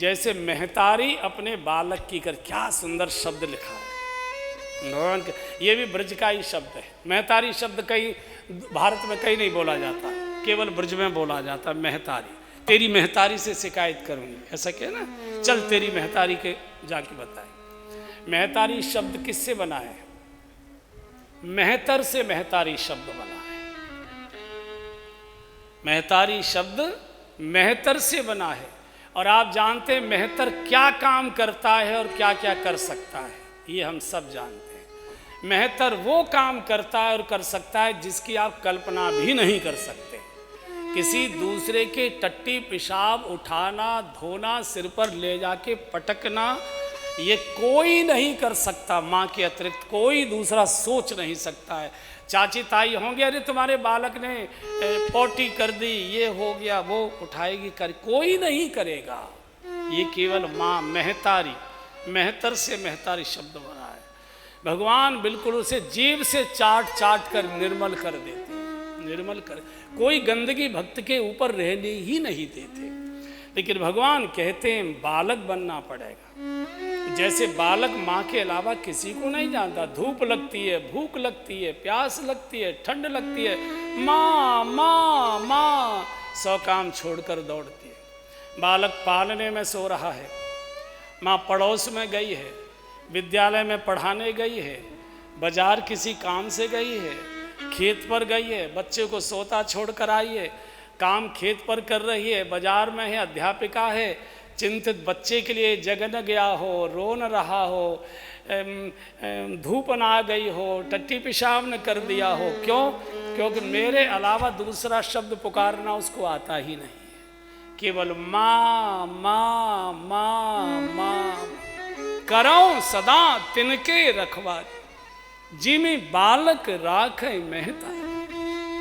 जैसे महतारी अपने बालक की कर, क्या सुंदर शब्द लिखा है भगवान का। ये भी ब्रज का ही शब्द है। महतारी शब्द कहीं भारत में कहीं नहीं बोला जाता, केवल ब्रज में बोला जाता। महतारी, तेरी महतारी से शिकायत करूंगी, ऐसा क्या ना, चल तेरी महतारी के जाके बताए। महतारी शब्द किससे बना है? मेहतर से महतारी शब्द बना है। महतारी शब्द मेहतर से बना है। और आप जानते हैं मेहतर क्या काम करता है और क्या क्या कर सकता है, ये हम सब जानते हैं। मेहतर वो काम करता है और कर सकता है जिसकी आप कल्पना भी नहीं कर सकते। किसी दूसरे के टट्टी पेशाब उठाना, धोना, सिर पर ले जाके पटकना, ये कोई नहीं कर सकता। माँ के अतिरिक्त कोई दूसरा सोच नहीं सकता है। चाची ताई होंगे, अरे तुम्हारे बालक ने पोटी कर दी, ये हो गया, वो उठाएगी, कर, कोई नहीं करेगा। ये केवल माँ महतारी, मेहतर से महतारी शब्द बना है। भगवान बिल्कुल उसे जीभ से चाट चाट कर निर्मल कर देते, निर्मल कर, कोई गंदगी भक्त के ऊपर रहने ही नहीं देते। लेकिन भगवान कहते हैं बालक बनना पड़ेगा। जैसे बालक माँ के अलावा किसी को नहीं जानता। धूप लगती है, भूख लगती है, प्यास लगती है, ठंड लगती है, माँ माँ माँ 100 काम छोड़कर दौड़ती है। बालक पालने में सो रहा है, माँ पड़ोस में गई है, विद्यालय में पढ़ाने गई है, बाजार किसी काम से गई है, खेत पर गई है, बच्चे को सोता छोड़ कर आई है, काम खेत पर कर रही है, बाजार में है, अध्यापिका है, चिंतित बच्चे के लिए जगन गया हो, रो न रहा हो, धूप न आ गई हो, टट्टी पेशाब न कर दिया हो। क्यों? क्योंकि मेरे अलावा दूसरा शब्द पुकारना उसको आता ही नहीं है। केवल माँ माँ माँ माँ करऊं सदा तिनके रखवारी, जिमी बालक राखे महता।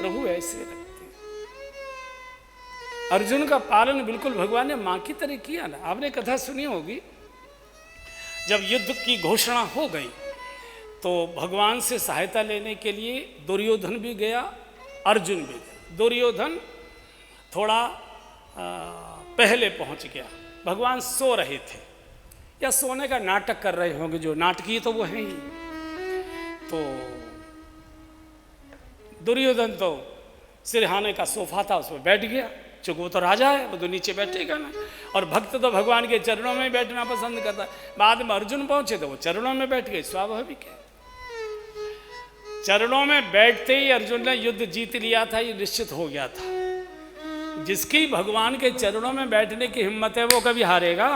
प्रभु ऐसे रखते। अर्जुन का पालन बिल्कुल भगवान ने माँ की तरह किया ना। आपने कथा सुनी होगी, जब युद्ध की घोषणा हो गई तो भगवान से सहायता लेने के लिए दुर्योधन भी गया, अर्जुन भी गया। दुर्योधन थोड़ा पहले पहुंच गया। भगवान सो रहे थे या सोने का नाटक कर रहे होंगे, जो नाटकीय तो वो है ही। तो दुर्योधन तो सिरहाने का सोफा था, उसमें बैठ गया, चूंकि वो तो राजा है, वो तो नीचे बैठेगा ना। और भक्त तो भगवान के चरणों में बैठना पसंद करता है। बाद में अर्जुन पहुंचे तो वो चरणों में बैठ गए, स्वाभाविक है। चरणों में बैठते ही अर्जुन ने युद्ध जीत लिया था, ये निश्चित हो गया था। जिसकी भगवान के चरणों में बैठने की हिम्मत है वो कभी हारेगा?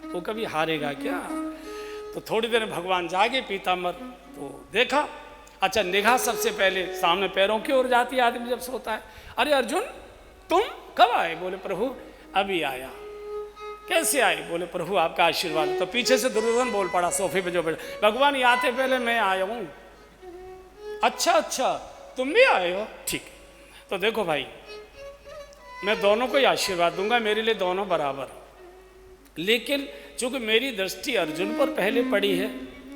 वो कभी हारेगा क्या? तो थोड़ी देर भगवान जागे, पीताम्बर तो देखा। अच्छा, निगाह सबसे पहले सामने पैरों की ओर जाती है आदमी जब सोता है। अरे अर्जुन, तुम कब आए? बोले प्रभु अभी आया। कैसे आए? बोले प्रभु आपका आशीर्वाद। तो पीछे से दुर्योधन बोल पड़ा सोफे पे जो बैठा, भगवान ये आते पहले मैं आया हूं। अच्छा अच्छा, तुम भी आए हो, ठीक। तो देखो भाई, मैं दोनों को ही आशीर्वाद दूंगा, मेरे लिए दोनों बराबर। लेकिन चूंकि मेरी दृष्टि अर्जुन पर पहले पड़ी है,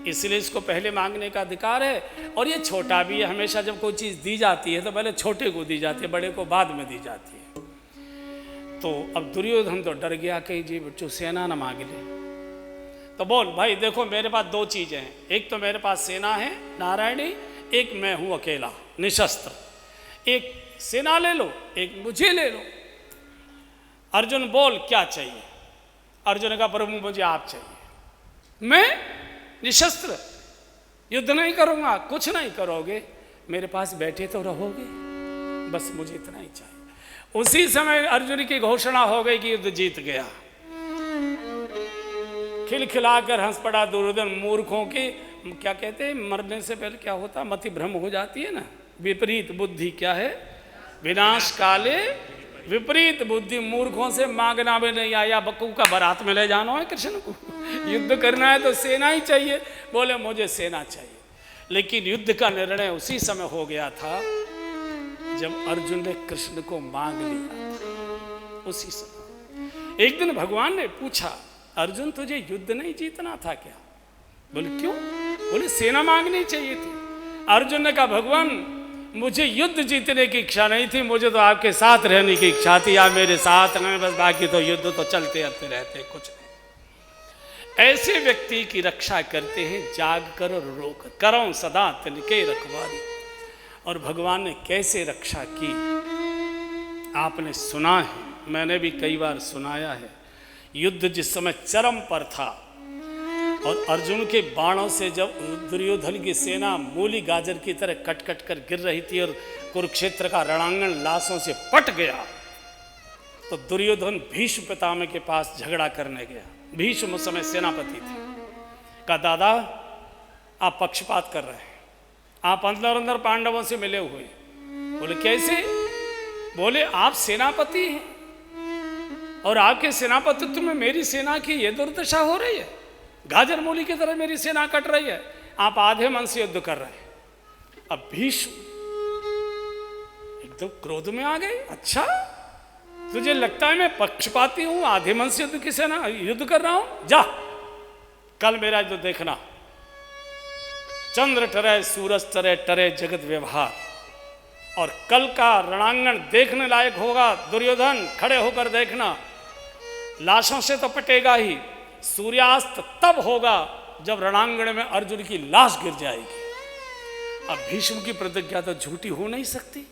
इसलिए इसको पहले मांगने का अधिकार है। और ये छोटा भी है। हमेशा जब कोई चीज़ दी जाती है तो पहले छोटे को दी जाती है, बड़े को बाद में दी जाती है। तो अब दुर्योधन तो डर गया कहीं जी बच्चों सेना न मांग ले। तो बोल भाई देखो, मेरे पास 2 चीज़ें हैं। एक तो मेरे पास सेना है नारायणी, एक मैं हूँ अकेला निशस्त्र। एक सेना ले लो, एक मुझे ले लो। अर्जुन बोल क्या चाहिए? अर्जुन का प्रभु मुझे आप चाहिए। मैं निशस्त्र युद्ध नहीं करूंगा, कुछ नहीं करोगे, मेरे पास बैठे तो रहोगे, बस मुझे इतना ही चाहिए। उसी समय अर्जुन की घोषणा हो गई कि युद्ध जीत गया। खिलखिलाकर हंस पड़ा दुर्योधन। मूर्खों की क्या कहते हैं, मरने से पहले क्या होता, मति भ्रम हो जाती है ना। विपरीत बुद्धि क्या है? विनाश काले विपरीत बुद्धि। मूर्खों से मांगना भी नहीं आया, बक्कू का बारात में ले जाना है कृष्ण को। युद्ध करना है तो सेना ही चाहिए। बोले मुझे सेना चाहिए। लेकिन युद्ध का निर्णय उसी समय हो गया था जब अर्जुन ने कृष्ण को मांग लिया। उसी समय एक दिन भगवान ने पूछा, अर्जुन तुझे युद्ध नहीं जीतना था क्या? बोले क्यों? बोले सेना मांगनी चाहिए थी। अर्जुन ने कहा भगवान मुझे युद्ध जीतने की इच्छा नहीं थी, मुझे तो आपके साथ रहने की इच्छा थी। आप मेरे साथ हैं, बस बाकी तो युद्ध तो चलते आते रहते, कुछ नहीं। ऐसे व्यक्ति की रक्षा करते हैं जाग कर और रो कर, करो सदा तिनके रखवारी। और भगवान ने कैसे रक्षा की आपने सुना है, मैंने भी कई बार सुनाया है। युद्ध जिस समय चरम पर था और अर्जुन के बाणों से जब दुर्योधन की सेना मूली गाजर की तरह कट कट कर गिर रही थी और कुरुक्षेत्र का रणांगण लाशों से पट गया, तो दुर्योधन भीष्म पितामह के पास झगड़ा करने गया। भीष्म उस समय सेनापति थे। कहा दादा आप पक्षपात कर रहे हैं, आप अंदर अंदर पांडवों से मिले हुए। बोले कैसे? बोले आप सेनापति हैं और आपके सेनापतित्व में मेरी सेना की ये दुर्दशा हो रही है, गाजर मूली की तरह मेरी सेना कट रही है, आप आधे मन से युद्ध कर रहे हैं। अब भीष्म एकदम क्रोध में आ गए। अच्छा तुझे लगता है मैं पक्षपाती हूं, आधे मन से युद्ध की सेना युद्ध कर रहा हूं? जा कल मेरा युद्ध देखना। चंद्र टरे सूरज टरे टरे जगत व्यवहार, और कल का रणांगण देखने लायक होगा। दुर्योधन खड़े होकर देखना, लाशों से तो पटेगा ही, सूर्यास्त तब होगा जब रणांगण में अर्जुन की लाश गिर जाएगी। अब भीष्म की प्रतिज्ञा तो झूठी हो नहीं सकती,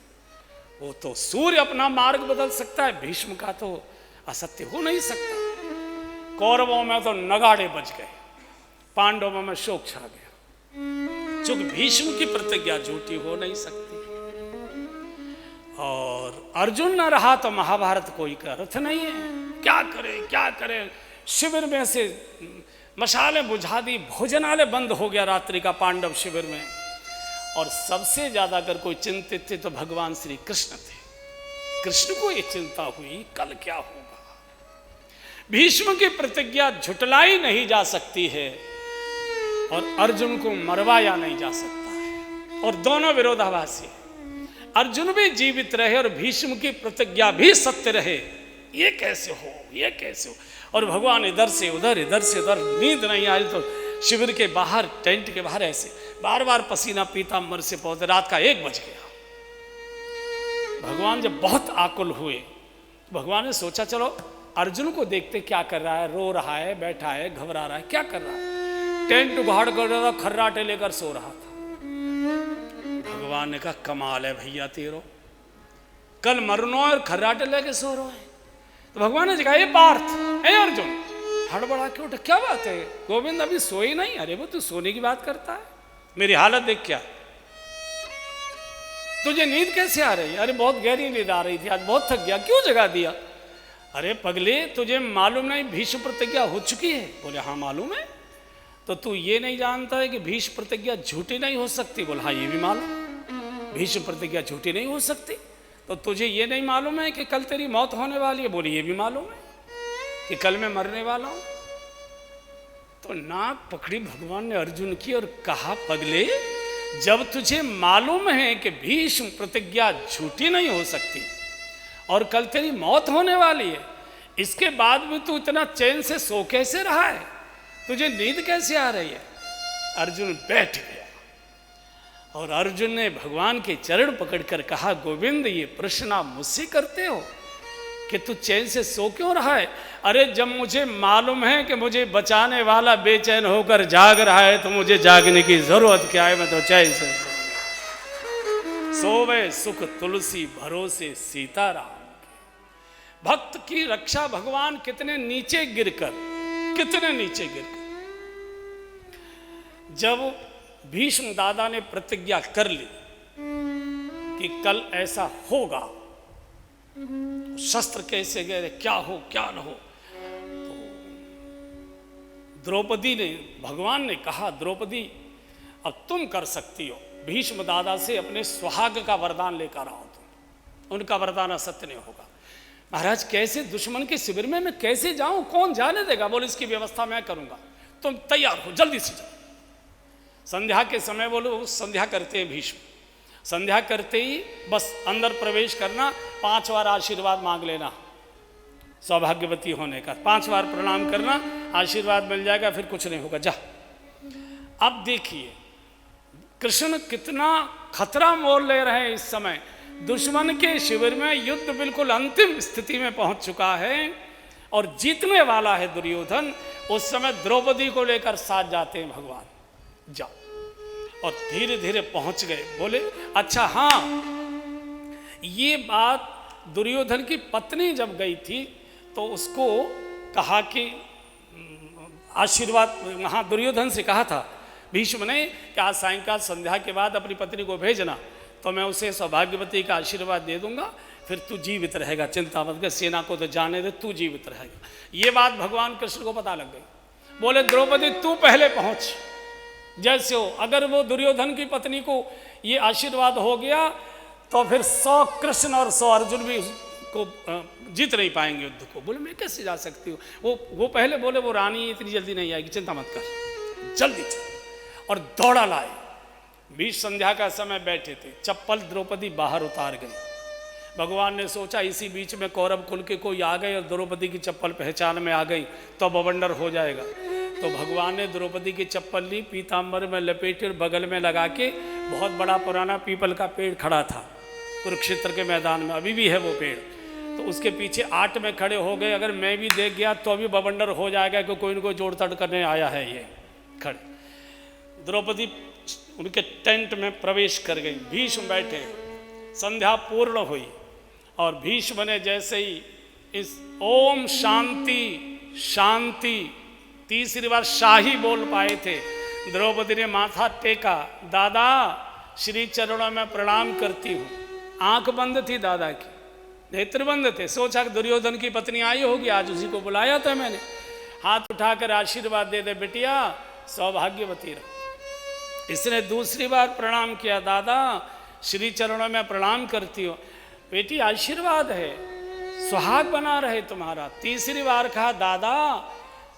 वो तो सूर्य अपना मार्ग बदल सकता है, भीष्म का तो असत्य हो नहीं सकता। कौरवों में तो नगाड़े बज गए, पांडवों में शोक छा गया, चूंकि भीष्म की प्रतिज्ञा झूठी हो नहीं सकती। और अर्जुन न रहा तो महाभारत कोई का अर्थ नहीं है। क्या करे क्या करे, शिविर में से मशाले बुझा दी, भोजनालय बंद हो गया रात्रि का पांडव शिविर में। और सबसे ज्यादा अगर कोई चिंतित थे तो भगवान श्री कृष्ण थे। कृष्ण को ये चिंता हुई कल क्या होगा। भीष्म की प्रतिज्ञा झुटलाई नहीं जा सकती है और अर्जुन को मरवाया नहीं जा सकता है, और दोनों विरोधाभासी है। अर्जुन भी जीवित रहे और भीष्म की प्रतिज्ञा भी सत्य रहे, ये कैसे हो, ये कैसे हो। और भगवान इधर से उधर इधर से उधर, नींद नहीं आई तो शिविर के बाहर टेंट के बाहर ऐसे बार बार पसीना पीताम्बर से पहुंचे। रात का 1 बज गया। भगवान जब बहुत आकुल हुए, भगवान ने सोचा चलो अर्जुन को देखते क्या कर रहा है, रो रहा है, बैठा है, घबरा रहा है, क्या कर रहा है। टेंट उघाड़ कर रहा था, खर्राटे लेकर सो रहा था। भगवान ने कहा कमाल है भैया तेरो, कल मरनो और खर्राटे लेके सो रहे हैं। तो भगवान ने कहा ये पार्थ है अर्जुन, हड़बड़ा के उठा, क्या बात है गोविंद अभी सोई नहीं? अरे वो तू सोने की बात करता है, मेरी हालत देख क्या, तुझे नींद कैसे आ रही है? अरे बहुत गहरी नींद आ रही थी, आज बहुत थक गया, क्यों जगा दिया? अरे पगले तुझे मालूम नहीं भीष्म प्रतिज्ञा हो चुकी है? बोले हाँ मालूम है। तो तू ये नहीं जानता है कि भीष्म प्रतिज्ञा झूठी नहीं हो सकती? बोले हाँ ये भी मालूम, भीष्म प्रतिज्ञा झूठी नहीं हो सकती। तो तुझे ये नहीं मालूम है कि कल तेरी मौत होने वाली है? बोले ये भी मालूम है कि कल मैं मरने वाला हूं। तो नाक पकड़ी भगवान ने अर्जुन की और कहा पगले जब तुझे मालूम है कि भीष्म प्रतिज्ञा झूठी नहीं हो सकती और कल तेरी मौत होने वाली है, इसके बाद भी तू इतना चैन से सो कैसे रहा है? तुझे नींद कैसे आ रही है? अर्जुन बैठ गया और अर्जुन ने भगवान के चरण पकड़कर कहा गोविंद ये प्रश्न आप मुझसे करते हो कि तू चैन से सो क्यों रहा है? अरे जब मुझे मालूम है कि मुझे बचाने वाला बेचैन होकर जाग रहा है तो मुझे जागने की जरूरत क्या है? मैं तो चैन से सोवे सुख तुलसी भरोसे सीताराम। भक्त की रक्षा भगवान कितने नीचे गिरकर, कितने नीचे गिरकर। जब भीष्म दादा ने प्रतिज्ञा कर ली कि कल ऐसा होगा, शस्त्र कैसे गए, क्या हो क्या न हो, तो द्रौपदी ने, भगवान ने कहा द्रौपदी अब तुम कर सकती हो, भीष्म दादा से अपने सुहाग का वरदान लेकर आओ, तुम उनका वरदान असत्य नहीं होगा। महाराज कैसे दुश्मन के शिविर में मैं कैसे जाऊं, कौन जाने देगा? बोले इसकी व्यवस्था मैं करूंगा, तुम तैयार हो जल्दी से जाओ। संध्या के समय बोलो संध्या करते हैं भीष्म, संध्या करते ही बस अंदर प्रवेश करना, 5 बार आशीर्वाद मांग लेना सौभाग्यवती होने का, 5 बार प्रणाम करना, आशीर्वाद मिल जाएगा, फिर कुछ नहीं होगा, जा। अब देखिए कृष्ण कितना खतरा मोल ले रहे हैं इस समय। दुश्मन के शिविर में युद्ध बिल्कुल अंतिम स्थिति में पहुंच चुका है और जीतने वाला है दुर्योधन। उस समय द्रौपदी को लेकर साथ जाते हैं भगवान, जाओ। और धीरे धीरे पहुंच गए। बोले अच्छा हाँ, ये बात दुर्योधन की पत्नी जब गई थी तो उसको कहा कि आशीर्वाद, वहाँ दुर्योधन से कहा था भीष्म ने कि आज सायंकाल संध्या के बाद अपनी पत्नी को भेजना, तो मैं उसे सौभाग्यवती का आशीर्वाद दे दूंगा, फिर तू जीवित रहेगा, चिंता मत कर, सेना को तो जाने दे, तू जीवित रहेगा। ये बात भगवान कृष्ण को पता लग गई। बोले द्रौपदी तू पहले पहुंच, जैसे हो। अगर वो दुर्योधन की पत्नी को ये आशीर्वाद हो गया तो फिर 100 कृष्ण और 100 अर्जुन भी को जीत नहीं पाएंगे युद्ध को। बोले मैं कैसे जा सकती हूँ? वो पहले बोले वो रानी इतनी जल्दी नहीं आएगी, चिंता मत कर, जल्दी चल। और दौड़ा लाए। बीच संध्या का समय बैठे थे, चप्पल द्रौपदी बाहर उतार गई। भगवान ने सोचा इसी बीच में कौरव कुल के कोई आ गए और द्रौपदी की चप्पल पहचान में आ गई तो बवंडर हो जाएगा। तो भगवान ने द्रौपदी की चप्पल ली, पीताम्बर में लपेटे और बगल में लगा के, बहुत बड़ा पुराना पीपल का पेड़ खड़ा था कुरुक्षेत्र के मैदान में, अभी भी है वो पेड़, तो उसके पीछे 8 में खड़े हो गए। अगर मैं भी देख गया तो अभी बवंडर हो जाएगा कि कोई इनको जोड़ तड़ करने आया है ये खड़े। द्रौपदी उनके टेंट में प्रवेश कर गई। भीष्म बैठे, संध्या पूर्ण हुई और भीष्म ने जैसे ही इस ओम शांति शांति तीसरी बार शाही बोल पाए थे, द्रौपदी ने माथा टेका, दादा श्री चरणों में प्रणाम करती हूँ। आंख बंद थी दादा की, नेत्र बंद थे। सोचा कि दुर्योधन की पत्नी आई होगी, आज उसी को बुलाया था मैंने। हाथ उठाकर आशीर्वाद दे दे बिटिया, सौभाग्यवती रहो। इसने दूसरी बार प्रणाम किया, दादा श्री चरणों में प्रणाम करती हो, बेटी आशीर्वाद है, सुहाग बना रहे तुम्हारा। तीसरी बार कहा दादा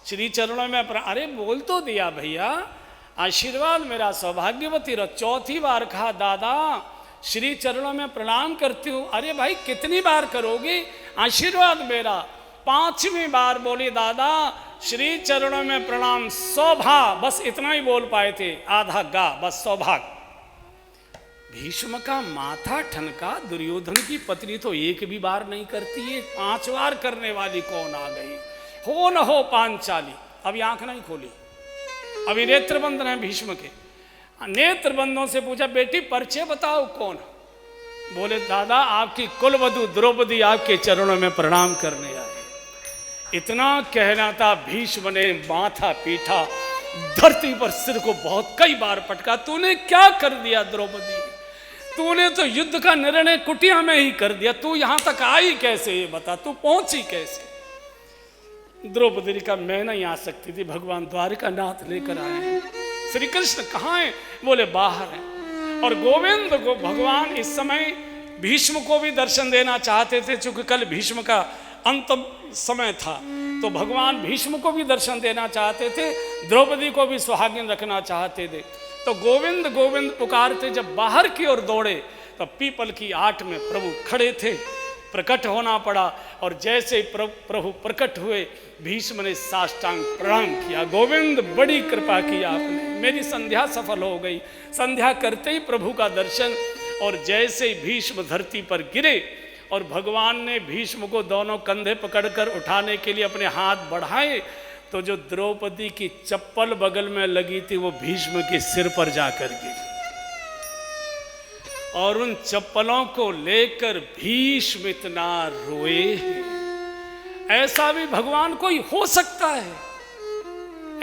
श्री चरणों में अरे बोल तो दिया भैया, आशीर्वाद मेरा, सौभाग्यवती रहो। चौथी बार कहा दादा श्री चरणों में प्रणाम करती हूँ। अरे भाई कितनी बार करोगे, आशीर्वाद मेरा। 5वीं बार बोली दादा श्री चरणों में प्रणाम, सौभाग, बस इतना ही बोल पाए थे, आधा गा, बस सौभाग। भीष्म का माथा ठनका, दुर्योधन की पत्नी तो एक भी बार नहीं करती है, 5 बार करने वाली कौन आ गई? हो न हो पांचाली। अभी आंख नहीं खोली, अभी नेत्र बंद है भीष्म के। नेत्र बंदों से पूछा बेटी परिचय बताओ कौन? बोले दादा आपकी कुलवधू द्रौपदी आपके चरणों में प्रणाम करने आई। इतना कहना था, भीष्म ने माथा पीटा, धरती पर सिर को बहुत कई बार पटका। तूने क्या कर दिया द्रौपदी? तूने तो युद्ध का निर्णय कुटिया में ही कर दिया, तू यहां तक आई कैसे ये बता, तू पहुंची कैसे? द्रौपदी का मैं नहीं आ सकती थी, भगवान द्वारिका नाथ लेकर आए हैं। श्री कृष्ण कहाँ हैं? बोले बाहर हैं। और गोविंद को भगवान इस समय भीष्म को भी दर्शन देना चाहते थे, चूंकि कल भीष्म का अंतिम समय था, तो भगवान भीष्म को भी दर्शन देना चाहते थे, द्रौपदी को भी सुहागिन रखना चाहते थे। तो गोविंद गोविंद पुकारते जब बाहर की ओर दौड़े तो पीपल की आट में प्रभु खड़े थे, प्रकट होना पड़ा। और जैसे प्रभु प्रकट हुए, भीष्म ने साष्टांग प्रणाम किया, गोविंद बड़ी कृपा की आपने, मेरी संध्या सफल हो गई। संध्या करते ही प्रभु का दर्शन, और जैसे भीष्म धरती पर गिरे और भगवान ने भीष्म को दोनों कंधे पकड़कर उठाने के लिए अपने हाथ बढ़ाए, तो जो द्रौपदी की चप्पल बगल में लगी थी वो भीष्म के सिर पर जाकर गिरी। और उन चप्पलों को लेकर भीष्म इतना रोए। ऐसा भी भगवान कोई हो सकता है?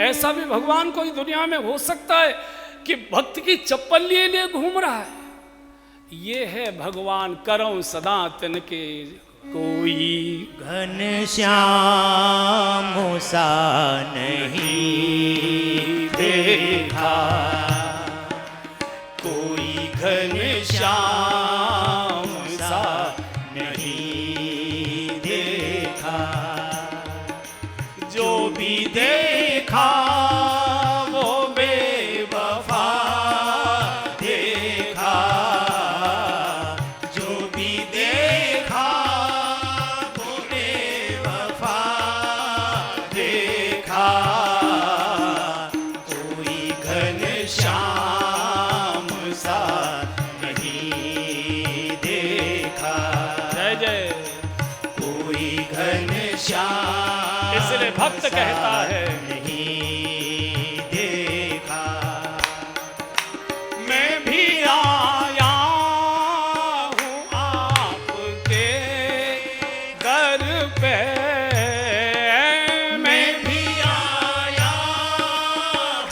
ऐसा भी भगवान कोई दुनिया में हो सकता है कि भक्त की चप्पल लिए लिए घूम रहा है? ये है भगवान, करो सदा तिनके कोई घनश्याम सा नहीं देखा, कोई घनश्याम सा नहीं देखा, जो भी देखा वो बेवफा देखा, जो भी देखा वो बेवफा देखा, कोई घनश्याम शब्द कहता है, नहीं देखा। मैं भी आया हूँ आपके दर पे, मैं भी आया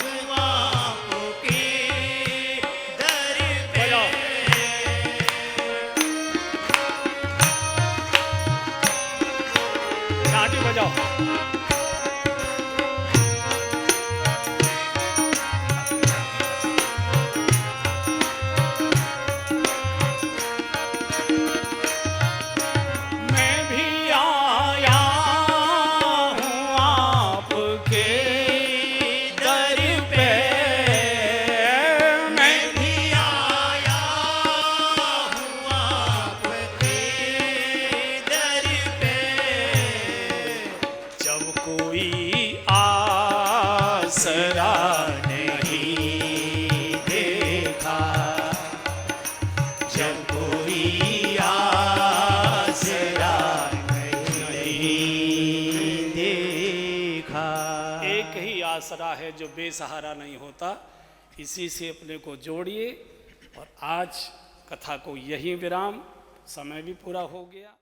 हूँ आपके दर पे। बजाओ। घंटी बजाओ। मैं भी आया हूँ आपके दर पे, मैं भी आया हूँ आपके दर पे। जब कोई आसरा नहीं देखा, जब कोई आसरा नहीं देखा। एक ही आसरा है जो बेसहारा नहीं होता। इसी से अपने को जोड़िए और आज कथा को यही विराम, समय भी पूरा हो गया।